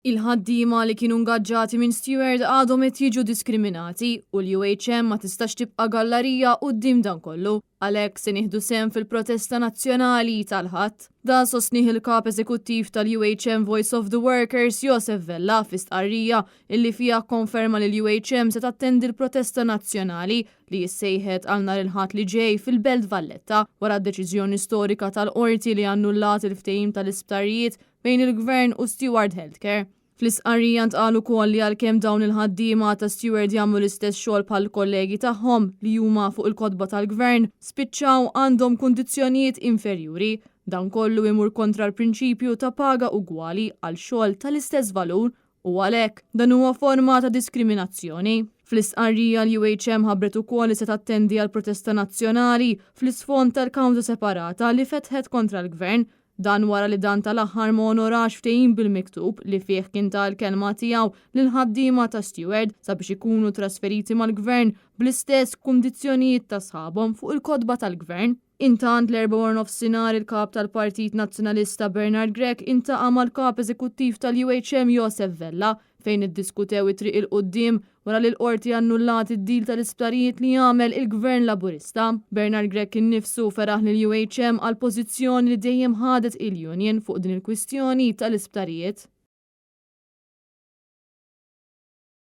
Il-ħaddiema li kienu ngaġġati minn steward għadhom qed jiġu diskriminati u l-UHM ma tistax tibqa' gallerija quddiem dan kollu. Għalhekk se nieħdu sehem fil-protesta nazzjonali tal-Ħadd. Dan sostnih il-kap eżekuttiv tal-UHM Voice of the Workers Joseph Vella fi stqarrija illi fiha konferma li l-UHM se tattendi l-protesta nazzjonali li jissejħet għal nhar il-Ħadd li ġej fil-Belt Valletta wara d-deċiżjoni storika tal-qorti li annullat il-ftehim tal-isptarijiet bejn il-Gvern u Steward Healthcare. Fl-isqarrija ntqal ukoll li għalkemm dawn il-ħaddiema ta' steward jagħmlu l-istess xogħol bħal kollegi tagħhom li huma fuq il-kotba tal-Gvern spiċċaw għandhom kundizzjonijiet inferjuri. Dan kollu imur kontra l-prinċipju ta' paga ugwali għal xogħol tal-istess valur u għalhekk dan huwa forma ta' diskriminazzjoni. Fl-isqarrija l-UHM ħabbret ukoll li se tattendi għal protesta nazzjonali fl-isfond tal-kawża separata li fetħet kontra l-Gvern. Dan wara li dan tal-aħħar ma onorax ftehim bil-miktub li fih kien tal-kelma tiegħu lil ħaddiema ta' steward sabiex ikunu trasferiti mal-Gvern bl-istess kundizzjonijiet ta' sħabhom fuq il-kotba tal-Gvern. Intant l-4 nofsinhar il-kap tal-Partit Nazzjonalista Bernard Grech intaqa' mal-kap eżekuttiv tal-UHM Joseph Vella fejn iddiskutew it-triq il-qudiem wara li l-qorti annullat id-deal tal-isptarijiet li jagħmel il-Gvern Laburista. Bernard Grech innifsu feraħ lill UHM għal pożizzjoni li dejjem ħadet il-Union fuq din il-kwistjoni tal-isptarijiet.